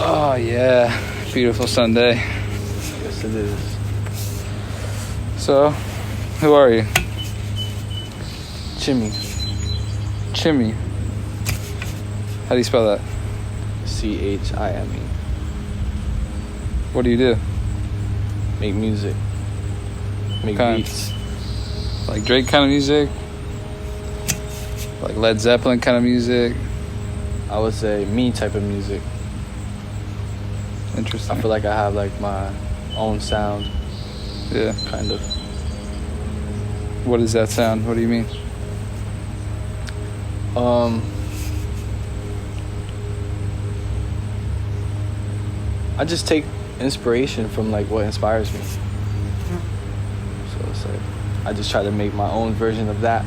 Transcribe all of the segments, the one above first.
Oh, yeah. Beautiful Sunday. Yes, it is. So, who are you? Chimmy. Chimmy. How do you spell that? Chime. What do you do? Make music. Make beats. Like Drake kind of music? Like Led Zeppelin kind of music? I would say me type of music. Interesting. I feel like I have like my own sound. Yeah. Kind of. What is that sound? What do you mean? I just take inspiration from like what inspires me. So it's like I just try to make my own version of that.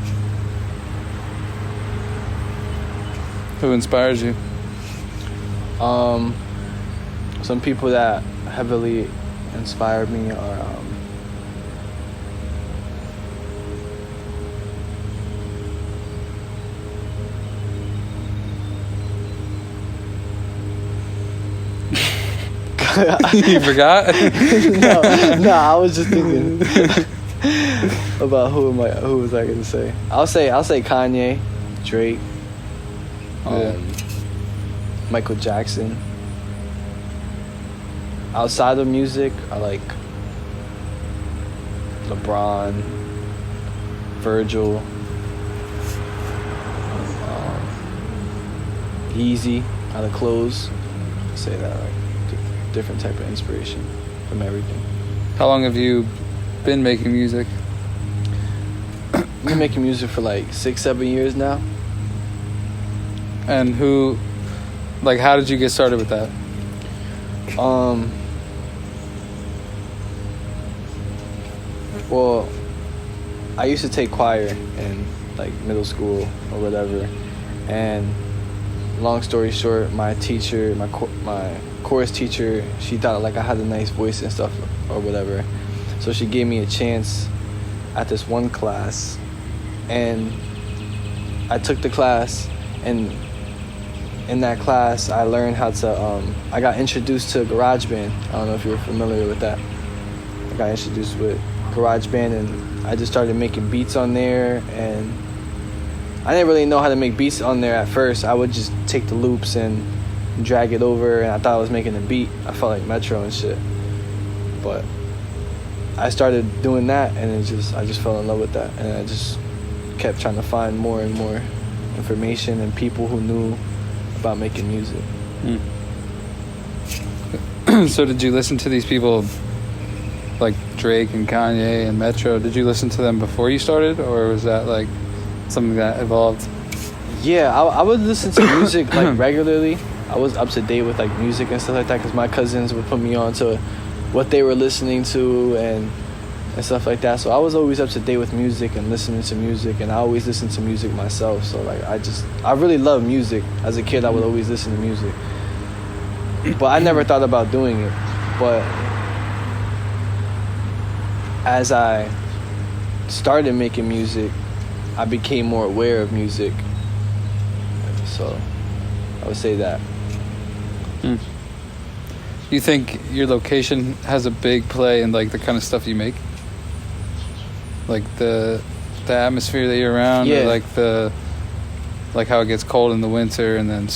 Who inspires you? Some people that heavily inspired me are You forgot? No, I was just thinking about who was I gonna say? I'll say Kanye, Drake, Michael Jackson. Outside of music, I like LeBron, Virgil, Yeezy, out of clothes. I say that like different type of inspiration from everything. How long have you been making music? I've been making music for like 6-7 years now. And how did you get started with that? Well, I used to take choir in like middle school or whatever, and long story short, my teacher, my chorus teacher, she thought like I had a nice voice and stuff or whatever, so she gave me a chance at this one class, and I took the class, and in that class I learned how to I got introduced to GarageBand. I don't know if you're familiar with that. I got introduced with GarageBand, and I just started making beats on there, and I didn't really know how to make beats on there at first. I would just take the loops and drag it over, and I thought I was making a beat. I felt like Metro and shit. But I started doing that, and I just fell in love with that, and I just kept trying to find more and more information and people who knew about making music. So did you listen to these people like Drake and Kanye and Metro? Did you listen to them before you started, or was that like something that evolved? Yeah, I would listen to music like regularly. I was up to date with like music and stuff like that because my cousins would put me on to what they were listening to and stuff like that. So I was always up to date with music and listening to music, and I always listened to music myself. So like I really love music. As a kid, I would always listen to music, but I never thought about doing it. But as I started making music, I became more aware of music. So I would say that. You think your location has a big play in like the kind of stuff you make? Like the atmosphere that you're around, yeah. Or like how it gets cold in the winter and then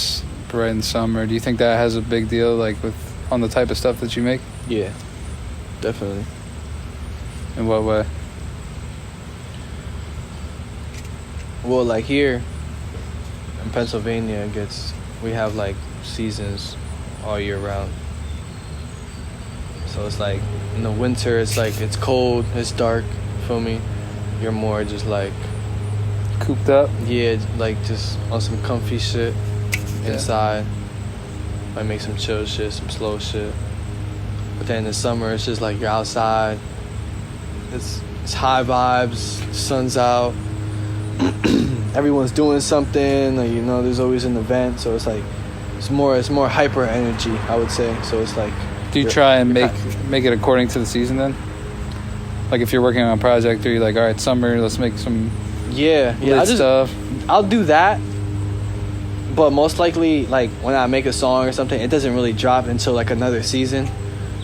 bright in summer. Do you think that has a big deal like on the type of stuff that you make? Yeah, definitely. In what way? Well, like here in Pennsylvania, we have like seasons all year round. So it's like in the winter, it's like it's cold, it's dark. Feel me? You're more just like cooped up. Yeah, like just on some comfy shit inside. Might make some chill shit, some slow shit. But then in the summer, it's just like you're outside. It's high vibes. The sun's out. Everyone's doing something. Like, there's always an event. So it's like it's more hyper energy, I would say. So it's like. Do you try and make it according to the season then? Like if you're working on a project, or you're like, all right, summer, let's make some lit stuff. I'll do that, But most likely, like, when I make a song or something, it doesn't really drop until, like, another season.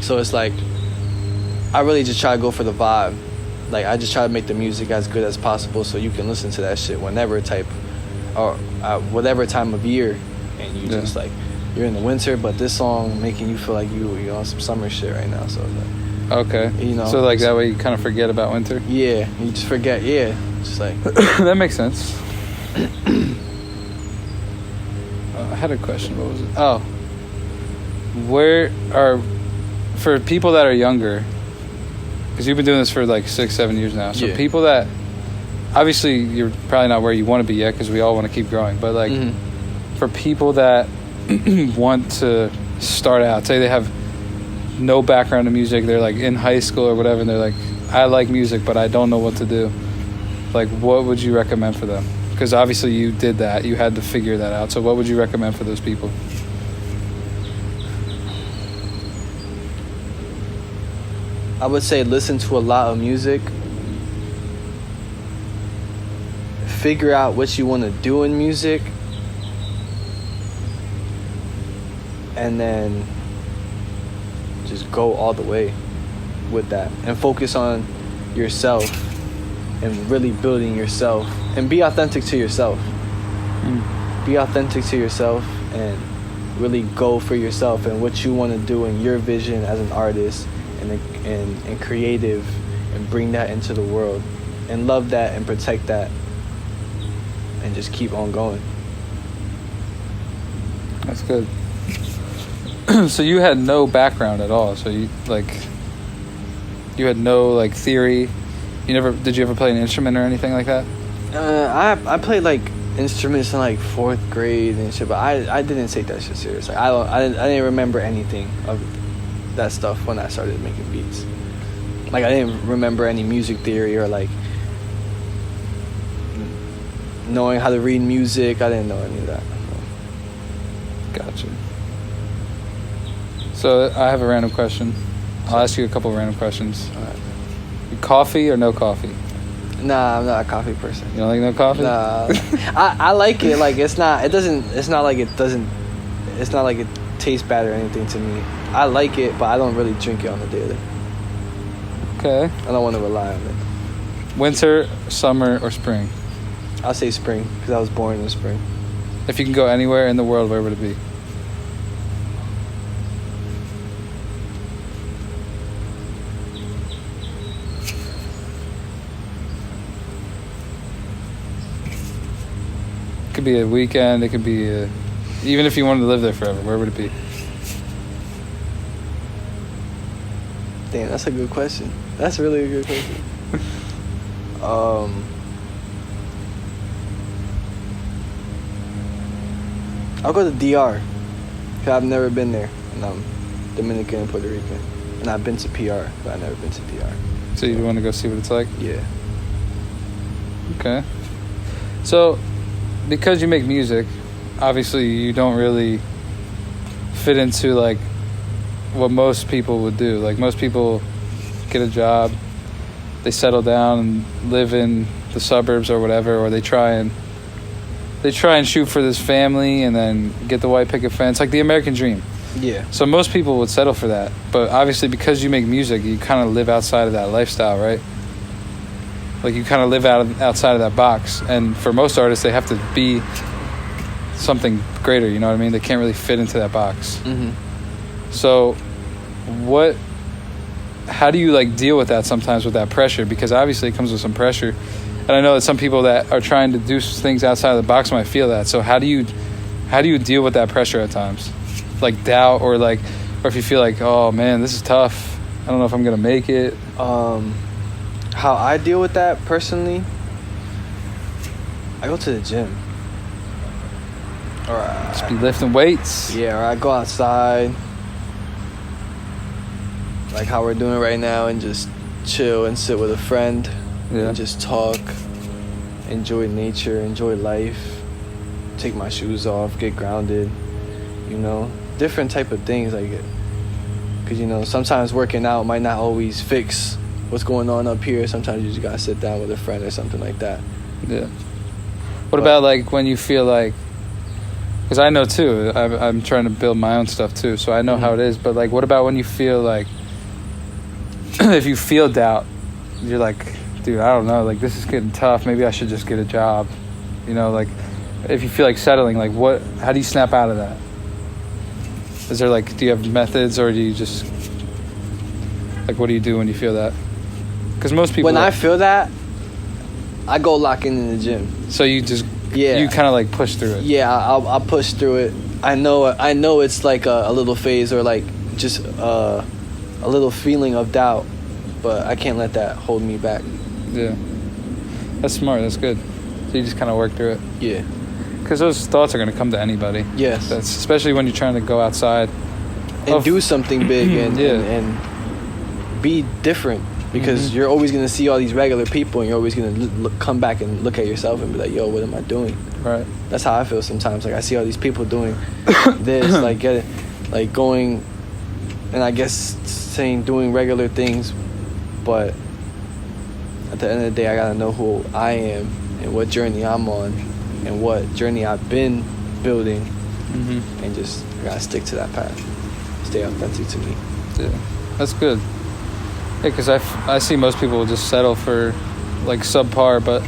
So it's like, I really just try to go for the vibe. Like, I just try to make the music as good as possible so you can listen to that shit whenever or whatever time of year. And you just, like, you're in the winter, but this song making you feel like you're on some summer shit right now. So, like, okay. You know. So, like, that way you kind of forget about winter? Yeah, you just forget. Yeah. Just like. That makes sense. I had a question. What was it? Oh. For people that are younger, because you've been doing this for like 6-7 years now, so people that, obviously you're probably not where you want to be yet because we all want to keep growing, but like for people that want to start out, say they have no background in music, they're like in high school or whatever, and they're like, I like music but I don't know what to do, like what would you recommend for them? Because obviously you did that, you had to figure that out, so what would you recommend for those people? I would say listen to a lot of music. Figure out what you want to do in music. And then just go all the way with that. And focus on yourself and really building yourself. And be authentic to yourself. Be authentic to yourself and really go for yourself and what you want to do in your vision as an artist. And creative, and bring that into the world, and love that and protect that, and just keep on going. That's good. So you had no background at all. So you had no like theory. Did you ever play an instrument or anything like that? I played like instruments in like 4th grade and shit, but I didn't take that shit serious. Like I didn't remember anything of that stuff when I started making beats. Like I didn't remember any music theory or like knowing how to read music. I didn't know any of that. Gotcha. So I have a random question. I'll ask you a couple of random questions. All right. Coffee or no coffee? Nah, I'm not a coffee person. You don't like no coffee? Nah. I like it. Like it's not like it tastes bad or anything to me. I like it, but I don't really drink it on the daily. Okay. I don't want to rely on it. Winter, summer, or spring? I'll say spring, because I was born in the spring. If you can go anywhere in the world, where would it be? It could be a weekend, it could be even if you wanted to live there forever, where would it be? Damn, that's a good question. That's really a good question. I'll go to DR. Cause I've never been there, and I'm Dominican and Puerto Rican, and I've been to PR, but I've never been to DR. So you want to go see what it's like? Yeah. Okay. So, because you make music, obviously you don't really fit into like what most people would do. Like most people get a job, they settle down and live in the suburbs or whatever, or they try and shoot for this family and then get the white picket fence, like the American dream. Yeah. So most people would settle for that, but obviously because you make music, you kind of live outside of that lifestyle, right? Like you kind of live outside of that box, and for most artists, they have to be something greater. You know what I mean? They can't really fit into that box. Mm-hmm. So, how do you like deal with that sometimes, with that pressure? Because obviously it comes with some pressure, and I know that some people that are trying to do things outside of the box might feel that. So how do you deal with that pressure at times, like doubt or if you feel like, oh man, this is tough, I don't know if I'm gonna make it. How I deal with that personally, I go to the gym. Or Just be lifting weights. Yeah, or I go outside, like how we're doing right now, and just chill and sit with a friend, and just talk, enjoy nature, enjoy life, take my shoes off, get grounded, different type of things like it. Because, sometimes working out might not always fix what's going on up here. Sometimes you just gotta sit down with a friend or something like that. Yeah. What about like when you feel like Because I know too. I'm trying to build my own stuff too, so I know how it is. But like, what about when you feel like, if you feel doubt, you're like, dude, I don't know. Like, this is getting tough. Maybe I should just get a job. You know, like, if you feel like settling, like, how do you snap out of that? Is there like, do you have methods, or do you just, like, what do you do when you feel that? Because most people. When I feel that, I go lock in the gym. So you just. Yeah. You kind of like push through it. Yeah, I'll push through it. I know it's like a little phase, or like just a little feeling of doubt, but I can't let that hold me back. Yeah. That's smart. That's good. So you just kind of work through it. Yeah. Because those thoughts are going to come to anybody. Yes. That's especially when you're trying to go outside and do something big and be different. Because you're always going to see all these regular people, and you're always going to come back and look at yourself and be like, yo, what am I doing? Right. That's how I feel sometimes. Like, I see all these people doing this, like going, and I guess doing regular things, but at the end of the day, I got to know who I am and what journey I'm on and what journey I've been building, and just I got to stick to that path. Stay authentic to me. Yeah. That's good. Yeah, because I see most people will just settle for, like, subpar, but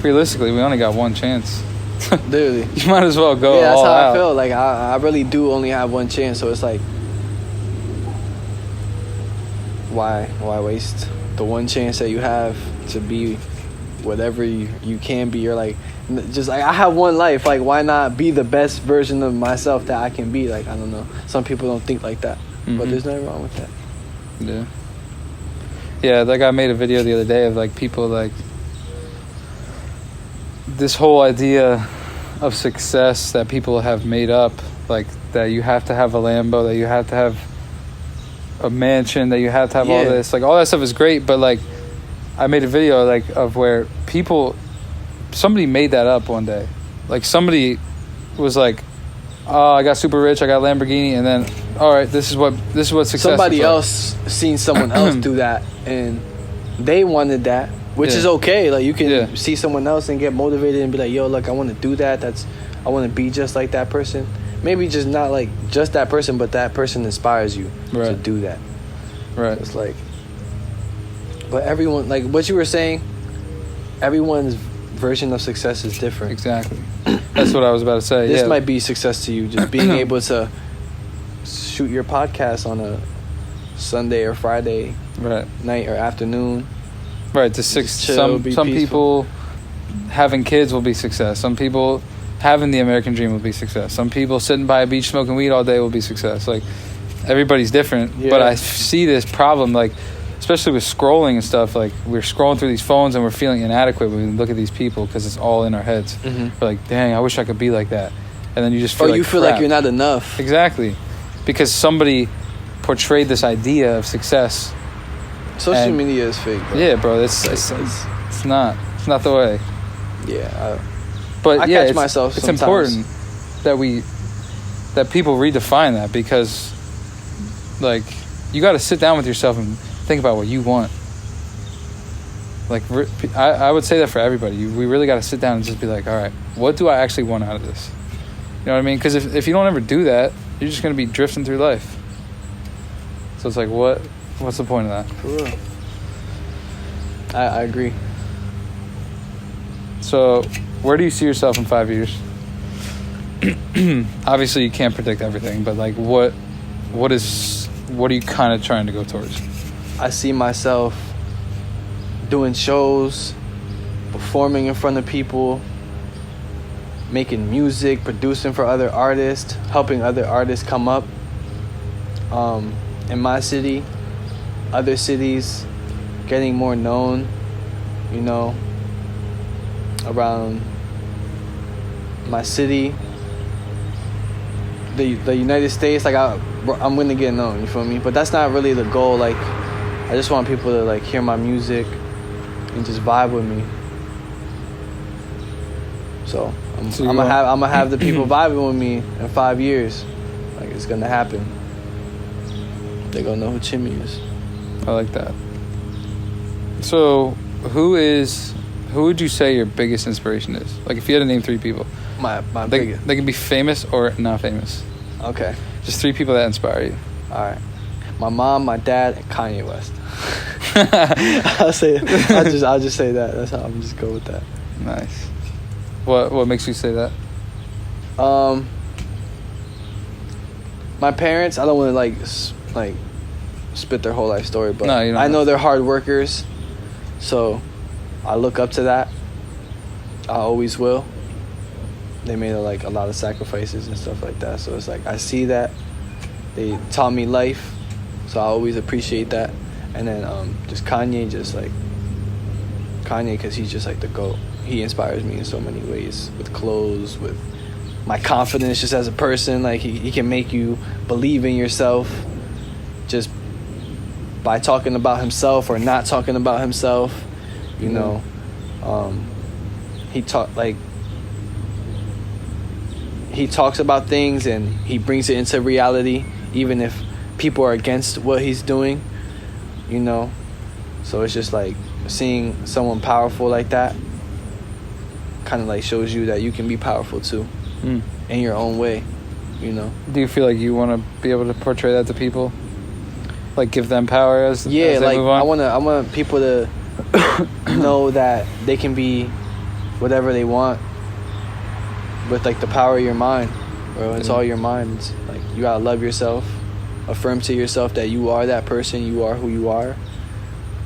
realistically, we only got one chance. Literally. You might as well go all out. Yeah, that's how I feel. Like, I really do only have one chance, so it's like, why waste the one chance that you have to be whatever you can be? You're like, just like, I have one life. Like, why not be the best version of myself that I can be? Like, I don't know. Some people don't think like that, but there's nothing wrong with that. Yeah. Yeah, like I made a video the other day of like people like this whole idea of success that people have made up, like that you have to have a Lambo, that you have to have a mansion, that you have to have all this. Like all that stuff is great, but like I made a video like of where somebody made that up one day. Like somebody was like, oh, I got super rich, I got Lamborghini, and then all right, this is what success somebody is like. else seen someone else do that, and they wanted that, which is okay. Like, you can see someone else and get motivated and be like, yo, look, I want to do that. I want to be just like that person. Maybe just not like just that person, but that person inspires you to do that. Right. So it's like, but everyone, like what you were saying, everyone's version of success is different. Exactly. That's what I was about to say. This might be success to you, just being able to shoot your podcast on a Sunday or Friday night or afternoon. Right, to some people having kids will be success. Some people having the American dream will be success. Some people sitting by a beach smoking weed all day will be success. Like, everybody's different. Yeah. But I see this problem, like, especially with scrolling and stuff. Like, we're scrolling through these phones and we're feeling inadequate when we look at these people because it's all in our heads. We're like, dang, I wish I could be like that. And then you just feel like you feel crap. Like you're not enough. Exactly. Because somebody portrayed this idea of success. Social media is fake, bro. Yeah, bro. It's not the way. Yeah. But I catch myself it's sometimes. important that people redefine that, because like you got to sit down with yourself and think about what you want. Like I would say that for everybody. We really got to sit down and just be like, all right, what do I actually want out of this? You know what I mean? Because if you don't ever do that, you're just going to be drifting through life. So it's like, what's the point of that? For real. I agree. So, where do you see yourself in 5 years? Obviously, you can't predict everything, but like, what are you kind of trying to go towards? I see myself doing shows, performing in front of people, making music, producing for other artists, helping other artists come up in my city, other cities, getting more known, you know, around my city, the United States. Like I'm gonna get known, you feel me? But that's not really the goal. Like, I just want people to like hear my music and just vibe with me. So I'm gonna have the people vibing with me in 5 years. Like, it's gonna happen. They're gonna know who Chimmy is. I like that. So who would you say your biggest inspiration is? Like, if you had to name 3 people, My They biggest. can be famous or not famous. Okay. Just 3 people that inspire you. All right. My mom, my dad, and Kanye West. I'll just say that. That's how I'm just go with that. Nice. What makes you say that? My parents, I don't want to like spit their whole life story, but No, you don't I know have they're hard workers, so I look up to that. I always will. They made like a lot of sacrifices and stuff like that, so it's like I see that. They taught me life, so I always appreciate that. And then just Kanye, because he's just like the GOAT. He inspires me in so many ways, with clothes, with my confidence just as a person. Like he can make you believe in yourself just by talking about himself or not talking about himself, you know. He talks about things and he brings it into reality, even if people are against what he's doing, you know. So it's just like seeing someone powerful like that kind of like shows you that you can be powerful too, in your own way, you know. Do you feel like you want to be able to portray that to people, like give them power as they like move on? I want people to know that they can be whatever they want with like the power of your mind, bro. It's all your mind. It's like you gotta love yourself, affirm to yourself that you are that person, you are who you are,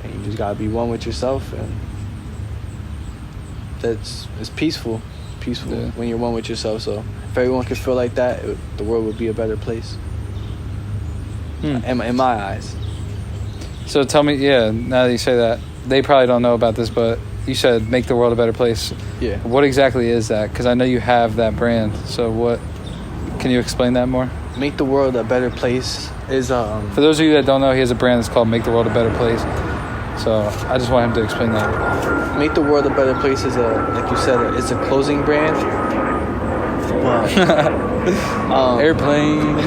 and you just gotta be one with yourself, and it's peaceful when you're one with yourself. So if everyone could feel like that, the world would be a better place. In my eyes. So tell me, now that you say that, they probably don't know about this, but you said make the world a better place. Yeah. What exactly is that? Because I know you have that brand. So can you explain that more? Make the world a better place is For those of you that don't know, he has a brand that's called Make the World a Better Place. So I just want him to explain that. Make the world a better place is like you said, it's a clothing brand. Airplane.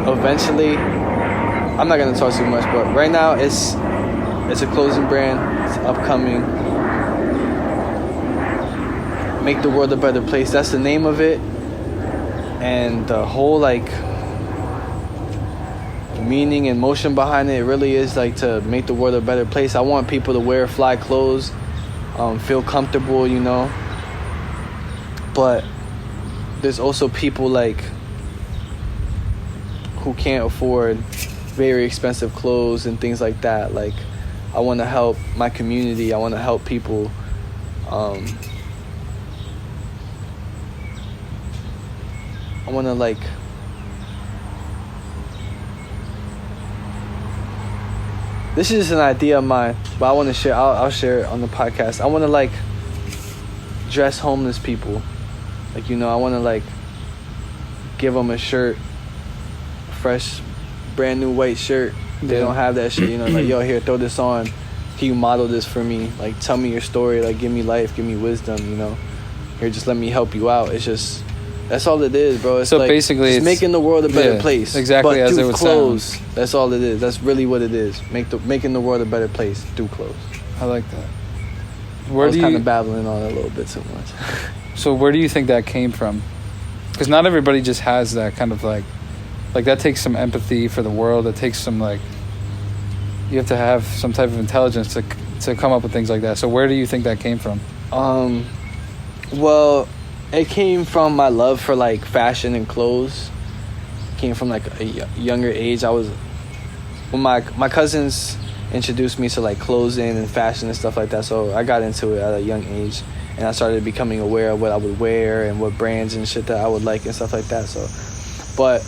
Eventually, I'm not gonna talk too much, but right now it's a clothing brand. It's upcoming. Make the world a better place. That's the name of it, and the whole like meaning and motion behind it really is like to make the world a better place. I want people to wear fly clothes, feel comfortable, you know. But there's also people like who can't afford very expensive clothes and things like that. Like, I want to help my community. I want to help people. I want to like this is an idea of mine, but I want to share. I'll share it on the podcast. I want to like dress homeless people. Like, you know, I want to like give them a shirt, fresh, brand new white shirt. They don't have that shit, you know, like, yo, here, throw this on. Can you model this for me? Like, tell me your story. Like, give me life, give me wisdom, you know. Here, just let me help you out. It's just, that's all it is, bro. It's so like, basically, it's making the world a better place. Exactly, but as through it would clothes. sound. That's all it is. That's really what it is. Making the world a better place through clothes. I like that. I was kind of babbling on it a little bit too much. So where do you think that came from? Because not everybody just has that kind of like that takes some empathy for the world. It takes some like, you have to have some type of intelligence to come up with things like that. So where do you think that came from? Well, it came from my love for like fashion and clothes. It came from like a younger age. When my cousins introduced me to like clothing and fashion and stuff like that, so I got into it at a young age, and I started becoming aware of what I would wear and what brands and shit that I would like and stuff like that. So, but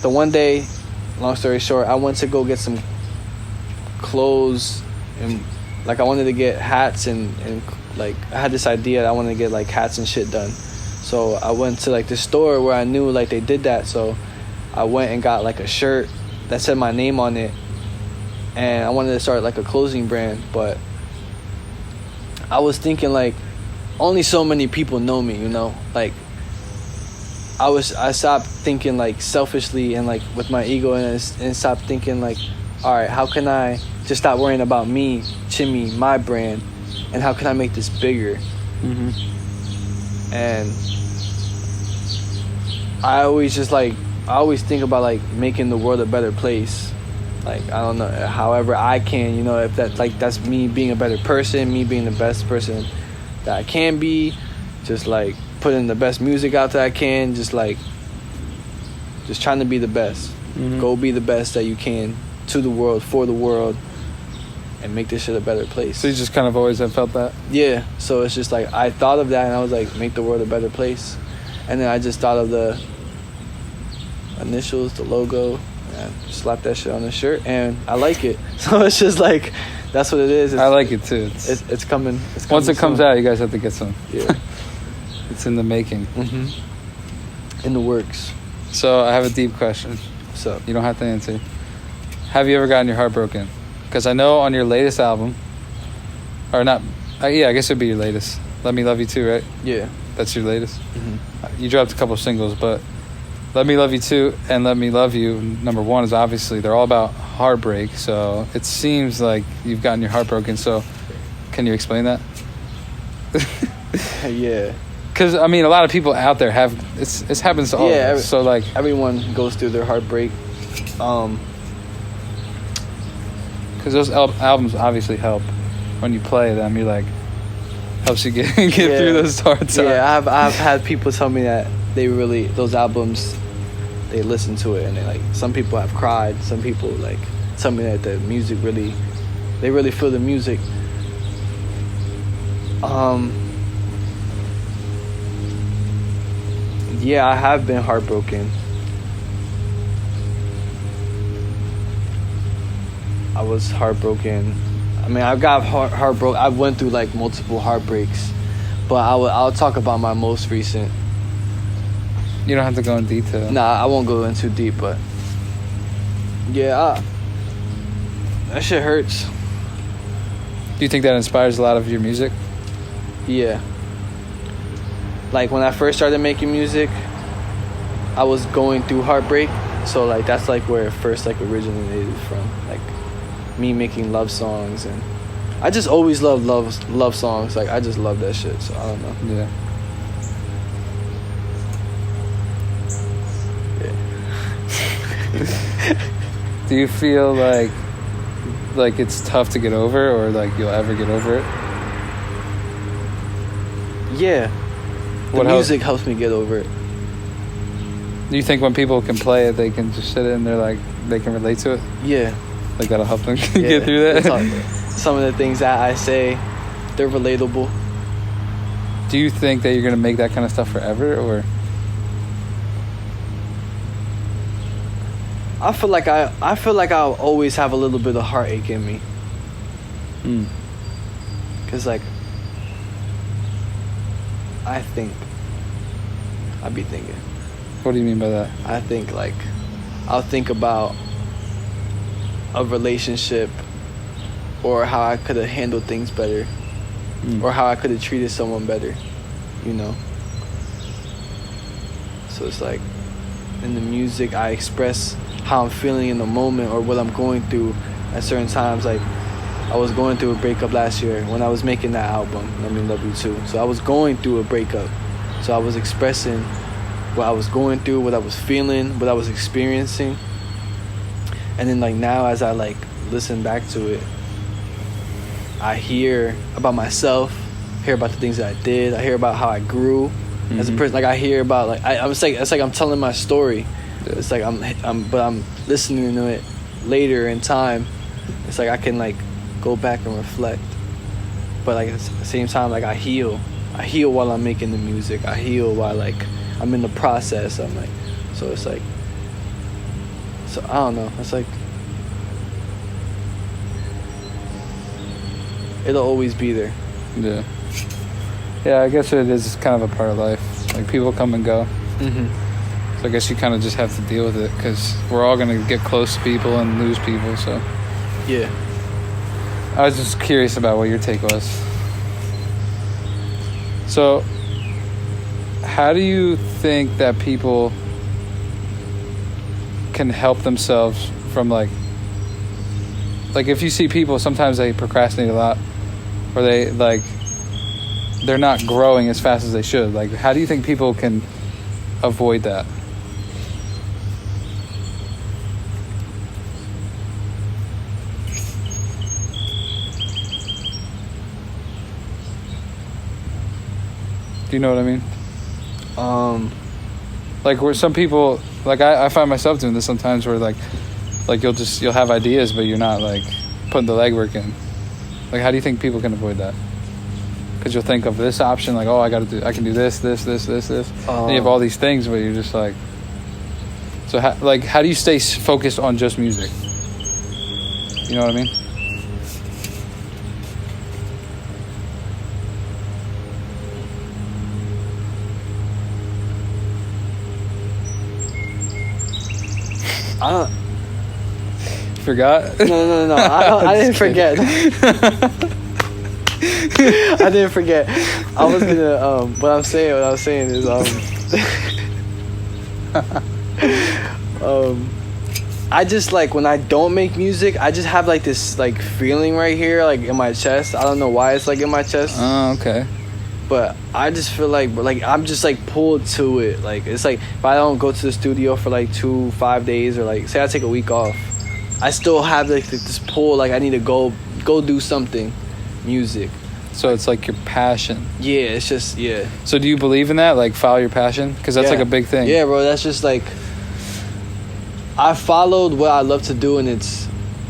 the one day, long story short, I went to go get some clothes, and like I wanted to get hats and like I had this idea that I wanted to get like hats and shit done. So I went to like the store where I knew like they did that. So I went and got like a shirt that said my name on it, and I wanted to start like a clothing brand. But I was thinking like only so many people know me, you know. Like I stopped thinking like selfishly and like with my ego, and stopped thinking like, all right, how can I just stop worrying about me, Chimmy, my brand, and how can I make this bigger? And I always think about like making the world a better place. Like, I don't know, however I can, if that's me being a better person, me being the best person that I can be, just like putting the best music out that I can, just trying to be the best. Mm-hmm. Go be the best that you can to the world, for the world, and make this shit a better place. So you just kind of always have felt that? Yeah, so it's just like, I thought of that and I was like, make the world a better place. And then I just thought of the initials, the logo, and slap that shit on the shirt, and I like it. So it's just like, that's what it is. I like it too. It's coming. Once it comes soon. out, you guys have to get some. Yeah. It's in the making. Mm-hmm. In the works. So I have a deep question. What's up? You don't have to answer. Have you ever gotten your heart broken? Because I know on your latest album, or not, yeah, I guess it'd be your latest. Let Me Love You Too, right? Yeah. That's your latest? Mm-hmm. You dropped a couple singles, but Let Me Love You Too and Let Me Love You, number one, is obviously, they're all about heartbreak. So it seems like you've gotten your heart broken. So can you explain that? Yeah. Because, I mean, a lot of people out there have, it happens to all of us. So, like, everyone goes through their heartbreak. Because those albums obviously help. When you play them, you're like, helps you get through those hard times. Yeah, I've had people tell me that those albums, they listen to it and they like, some people have cried, some people like tell me that the music they really feel the music. Yeah, I have been heartbroken. I was heartbroken. I mean, I've got heartbroken. I went through like multiple heartbreaks, but I'll talk about my most recent. You don't have to go in detail. Nah, I won't go in too deep, but yeah, that shit hurts. Do you think that inspires a lot of your music? Yeah. Like when I first started making music, I was going through heartbreak, so like that's like where it first like originated from, like me making love songs, and I just always loved love songs. Like I just love that shit. So I don't know. Yeah. Do you feel like it's tough to get over, or like you'll ever get over it? Yeah. The music helps me get over it. Do you think when people can play it, they can just sit it and they're like, they can relate to it? Yeah. Like that'll help them get through that? Some of the things that I say, they're relatable. Do you think that you're going to make that kind of stuff forever, or? I feel like I'll always have a little bit of heartache in me. Cause like, I be thinking. What do you mean by that? I think like, I'll think about a relationship, or how I could have handled things better, or how I could have treated someone better, you know. So it's like, in the music, I express how I'm feeling in the moment, or what I'm going through at certain times. Like I was going through a breakup last year when I was making that album, Let Me Love You Too. So I was going through a breakup. So I was expressing what I was going through, what I was feeling, what I was experiencing. And then like now, as I like listen back to it, I hear about myself, hear about the things that I did, I hear about how I grew as a person. Like I hear about like it's like I'm telling my story. It's like but I'm listening to it later in time. It's like I can like go back and reflect, but like at the same time, like I heal while I'm making the music. I heal while like I'm in the process. I'm like, so it's like, so I don't know. It's like it'll always be there. Yeah, I guess it is kind of a part of life. Like people come and go. So I guess you kind of just have to deal with it, because we're all going to get close to people and lose people. So yeah, I was just curious about what your take was. So how do you think that people can help themselves from like if you see people, sometimes they procrastinate a lot, or they they're not growing as fast as they should. Like, how do you think people can avoid that? Do you know what I mean? Like, where some people, like, I find myself doing this sometimes, where like you'll have ideas, but you're not like putting the legwork in. Like, how do you think people can avoid that? Because you'll think of this option, like, oh, I can do this. And you have all these things, but you're just like, so how do you stay focused on just music? You know what I mean? I don't. Forgot? No. I didn't forget. I didn't forget. I was gonna. What I was saying is I just, like, when I don't make music, I just have like this like feeling right here, like in my chest. I don't know why it's like in my chest. Oh, okay. But I just feel like I'm just like pulled to it. Like, it's like if I don't go to the studio for like 5 days, or like say I take a week off, I still have like this pull. Like, I need to go do something, music. So it's like your passion. Yeah, it's just, yeah. So do you believe in that? Like, follow your passion? Because that's like a big thing. Yeah, bro. That's just like, I followed what I love to do, and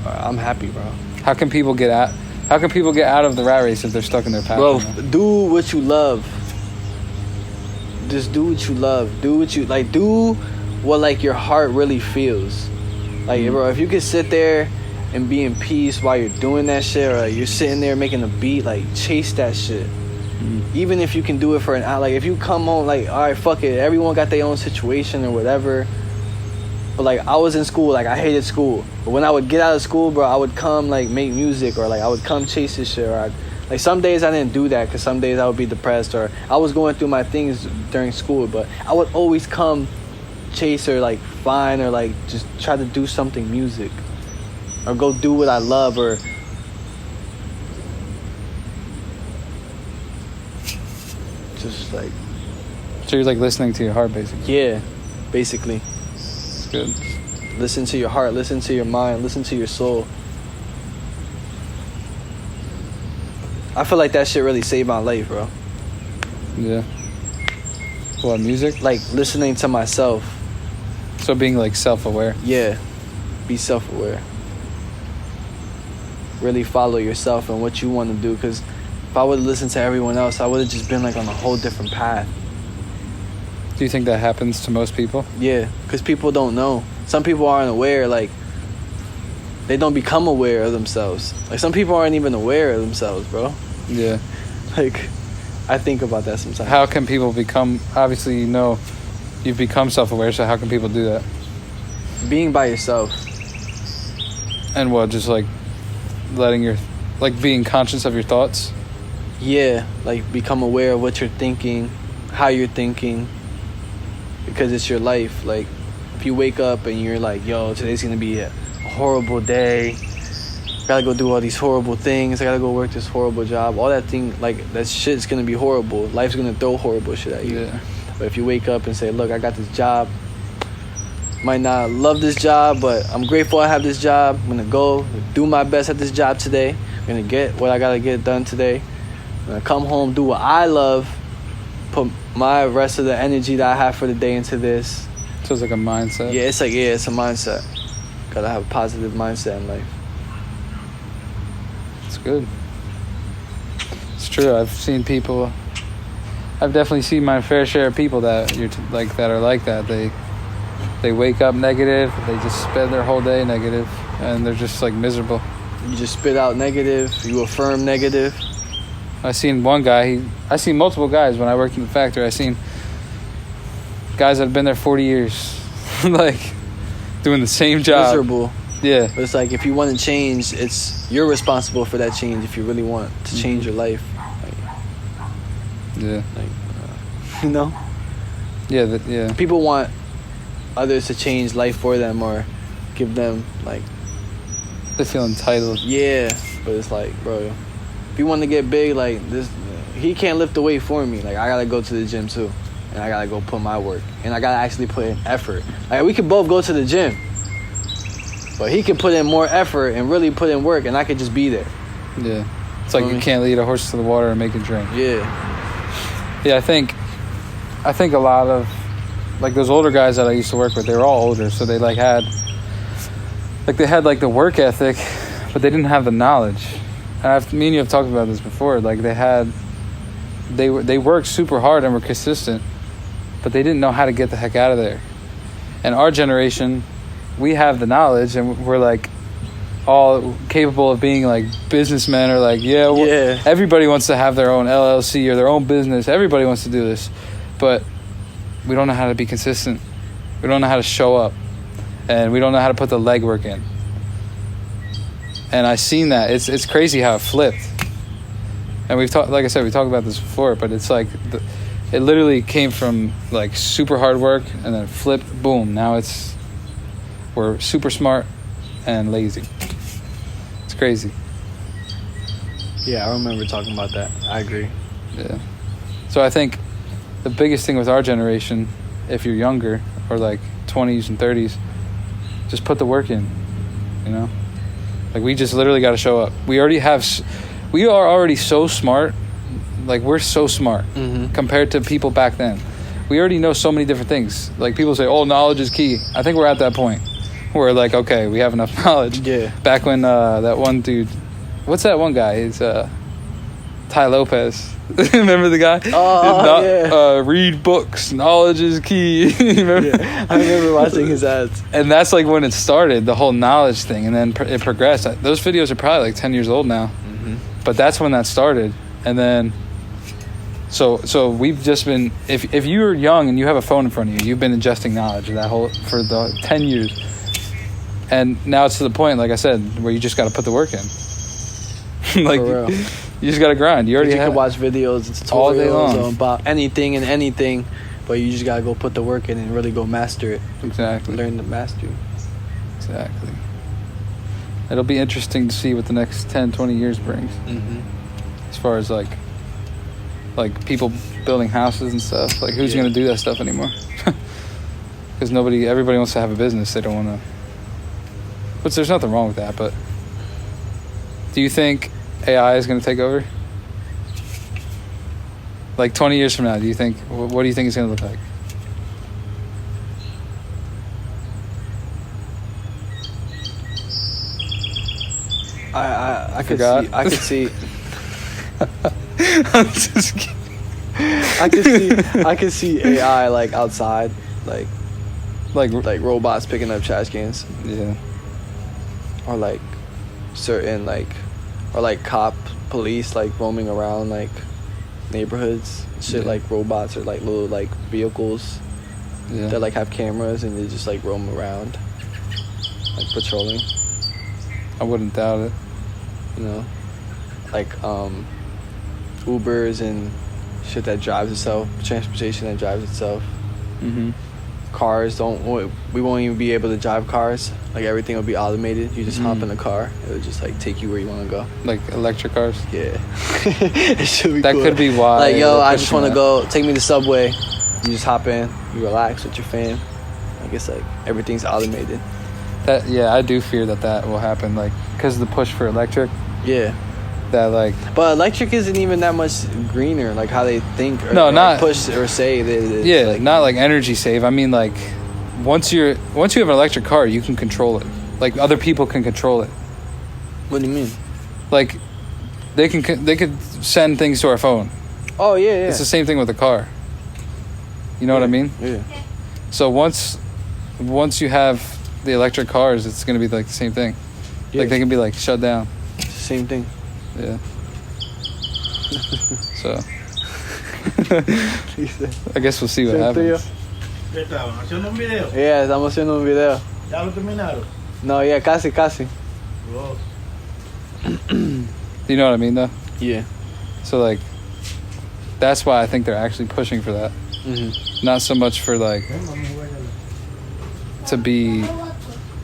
I'm happy, bro. How can people get out of the rat race if they're stuck in their passion? Bro, do what you love. Just do what you love. Do what like your heart really feels. Like, bro, if you could sit there and be in peace while you're doing that shit, or like you're sitting there making a beat, like, chase that shit. Even if you can do it for an hour. Like, if you come home, like, all right, fuck it, everyone got their own situation or whatever. But like, I was in school, like, I hated school. But when I would get out of school, bro, I would come like make music, or like I would come chase this shit. Or like, some days I didn't do that, because some days I would be depressed, or I was going through my things during school. But I would always come chase, or like find, or like just try to do something music, or go do what I love, or just like. So you're like listening to your heart, basically. Yeah, basically. It's good. Listen to your heart, listen to your mind, listen to your soul. I feel like that shit really saved my life, bro. Yeah. What, music? Like, listening to myself. So being like self-aware. Yeah. Be self-aware. Really follow yourself and what you want to do, because if I would have listened to everyone else, I would have just been like on a whole different path. Do you think that happens to most people? Yeah, because people don't know. Some people aren't aware, like, they don't become aware of themselves. Like, some people aren't even aware of themselves, bro. Yeah. Like, I think about that sometimes. How can people become, obviously, you know, you've become self-aware, so how can people do that? Being by yourself. And what, just like being conscious of your thoughts? Yeah, like, become aware of what you're thinking, how you're thinking, because it's your life. Like, if you wake up and you're like, yo, today's gonna be a horrible day, gotta go do all these horrible things, I gotta go work this horrible job, all that thing, like, that shit's gonna be horrible. Life's gonna throw horrible shit at you. Yeah. But if you wake up and say, look, I got this job, might not love this job, but I'm grateful I have this job, I'm gonna go do my best at this job today, I'm gonna get what I gotta get done today, I'm gonna come home, do what I love, put my rest of the energy that I have for the day into this. So it's like a mindset? Yeah, it's a mindset. Gotta have a positive mindset in life. It's good. It's true. I've definitely seen my fair share of people that that are like that. They wake up negative, they just spend their whole day negative, and they're just like miserable. You just spit out negative, you affirm negative. I seen one guy, I seen multiple guys when I worked in the factory. I seen guys that have been there 40 years, like, doing the same job. Miserable. Yeah. But it's like, if you want to change, you're responsible for that change if you really want to change your life. Yeah. You know? Yeah, yeah. People want others to change life for them, or give them, like... They feel entitled. Yeah. But it's like, bro, if you want to get big, like, this, he can't lift the weight for me. Like, I gotta go to the gym too, and I gotta go put my work, and I gotta actually put in effort. Like, we could both go to the gym, but he could put in more effort and really put in work, and I could just be there. Yeah, it's like you can't lead a horse to the water and make it drink. Yeah, I think a lot of like those older guys that I used to work with, they were all older, so they had the work ethic, but they didn't have the knowledge. And me and you have talked about this before. Like they worked super hard and were consistent, but they didn't know how to get the heck out of there. And our generation, we have the knowledge, and we're like all capable of being like businessmen, or like everybody wants to have their own LLC or their own business. Everybody wants to do this, but we don't know how to be consistent. We don't know how to show up, and we don't know how to put the legwork in. And I seen that. It's crazy how it flipped. And we've talked, like I said, we talked about this before, but it's like it literally came from like super hard work and then flipped, boom. Now we're super smart and lazy. It's crazy. Yeah, I remember talking about that. I agree. Yeah. So I think the biggest thing with our generation, if you're younger or like 20s and 30s, just put the work in, you know? Like, we just literally got to show up. We are already so smart. Like, we're so smart compared to people back then. We already know so many different things. Like, people say, knowledge is key. I think we're at that point where, like, okay, we have enough knowledge. Yeah. Back when that one dude, what's that one guy? It's Ty Lopez. Remember the guy? Yeah. Read books. Knowledge is key. Remember? Yeah. I remember watching his ads. And that's like when it started, the whole knowledge thing, and then it progressed. Those videos are probably like 10 years old now, but that's when that started. And then, so we've just been. If you're young and you have a phone in front of you, you've been ingesting knowledge for the 10 years, and now it's to the point, like I said, where you just got to put the work in. Like, for real. You just gotta grind. You can watch videos and all day long tutorials about anything and anything, but you just gotta go put the work in and really go master it. Exactly. Learn to master it. Exactly. It'll be interesting to see what the next 10, 20 years brings. As far as like people building houses and stuff. Like, who's gonna do that stuff anymore? Because everybody wants to have a business. They don't want to. But there's nothing wrong with that. But do you think AI is going to take over? Like 20 years from now, what do you think it's going to look like? I could see I'm just kidding. I could see AI like outside, like robots picking up trash cans. Yeah. Or like certain or like police like roaming around like neighborhoods, shit, like robots or like little like vehicles that like have cameras and they just like roam around, like patrolling. I wouldn't doubt it. You know, like Ubers and shit that drives itself, transportation that drives itself. Cars we won't even be able to drive cars. Like, everything will be automated. You just hop in the car, it'll just like take you where you want to go. Like electric cars. Yeah. It should be that cool. Could be why. Like, yo, I just want to go, take me to Subway. You just hop in, you relax with your fam. I guess like everything's automated. I do fear that will happen, like, because of the push for electric. Yeah. That like, but electric isn't even that much greener, like how they think or not push or say that it is. Yeah, like, not like energy save. I mean, like, once you have an electric car, you can control it. Like, other people can control it. What do you mean? Like, they could send things to our phone. Oh yeah. It's the same thing with a car. You know what I mean? Yeah. So once you have the electric cars, it's gonna be like the same thing. Yeah. Like, they can be like shut down. It's the same thing. Yeah. So I guess we'll see what happens. Yeah, estamos haciendo un video. ¿Ya lo terminaron? No, yeah, casi. Whoa. You know what I mean, though? Yeah. So, like, that's why I think they're actually pushing for that. Not so much for, like, to be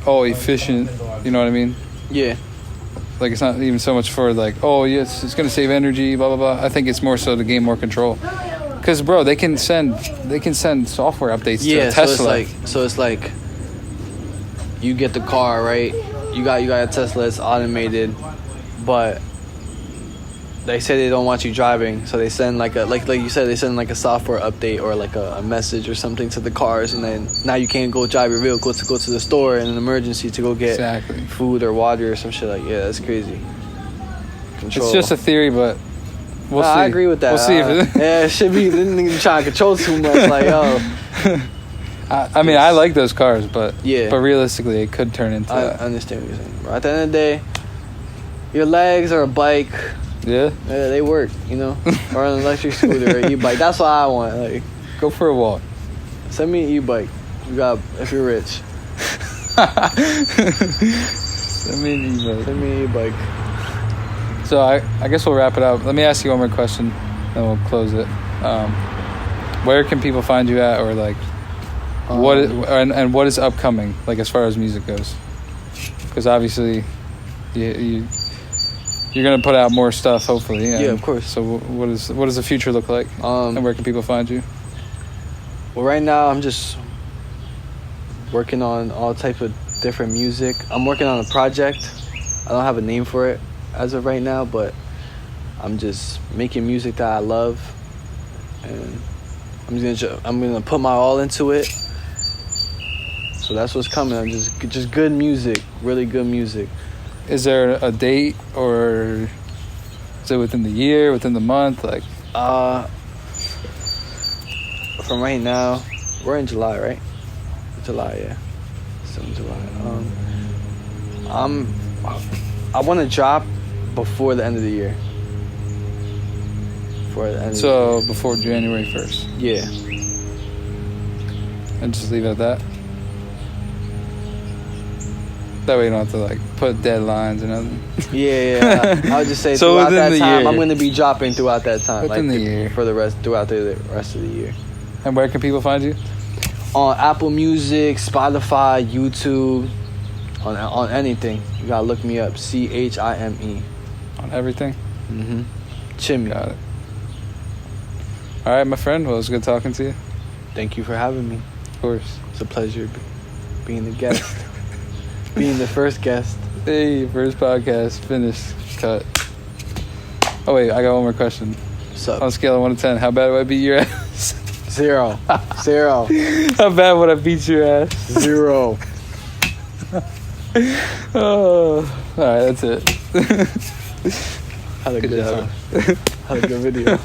efficient. You know what I mean? Yeah. Like, it's not even so much for like, oh yes, it's gonna save energy, blah blah blah. I think it's more so to gain more control. Because bro, they can send software updates to a Tesla. So it's like you get the car, right? You got a Tesla, it's automated, but they say they don't want you driving, so they send like you said, they send like a software update or like a message or something to the cars, and then now you can't go drive your vehicle to go to the store in an emergency to go get food or water or some shit. Like, yeah, that's crazy. Control. It's just a theory, but we'll see. I agree with that. We'll see if yeah, it should be. They didn't try to control too much. Like, yo. I mean, I like those cars, but yeah. But realistically, it could turn into that. I understand what you're saying. At the end of the day, your legs or a bike. Yeah, they work, you know, or an electric scooter or e-bike. That's what I want. Like, go for a walk. Send me an e-bike. If you're rich. Send me an e-bike. Send me an e-bike. So I guess we'll wrap it up. Let me ask you one more question, then we'll close it. Where can people find you at, or like, what is upcoming, like as far as music goes? Because obviously, you're gonna put out more stuff, hopefully. Yeah, of course. So what does the future look like? And where can people find you? Well, right now I'm just working on all type of different music. I'm working on a project. I don't have a name for it as of right now, but I'm just making music that I love, and I'm gonna put my all into it. So that's what's coming. I'm just good music, really good music. Is there a date, or is it within the year, within the month? Like, from right now, we're in July, right? July, yeah. Still in July. I want to drop before the end of the year. Before January 1st. Yeah. And just leave it at that. That way you don't have to like put deadlines or nothing. Yeah. I'll just say so throughout that time, year. I'm going to be dropping throughout that time. Within the year. Throughout the rest of the year. And where can people find you? On Apple Music, Spotify, YouTube, on anything. You gotta look me up. CHIME. On everything? Mm-hmm. Chimmy. Got it. All right, my friend. Well, it was good talking to you. Thank you for having me. Of course. It's a pleasure being the guest. Being the first guest. Hey, first podcast. Finished. Cut. Oh, wait. I got one more question. What's up? On a scale of 1 to 10, how bad would I beat your ass? 0. 0. How bad would I beat your ass? 0. Oh, all right, that's it. Had a good time. Had a good video.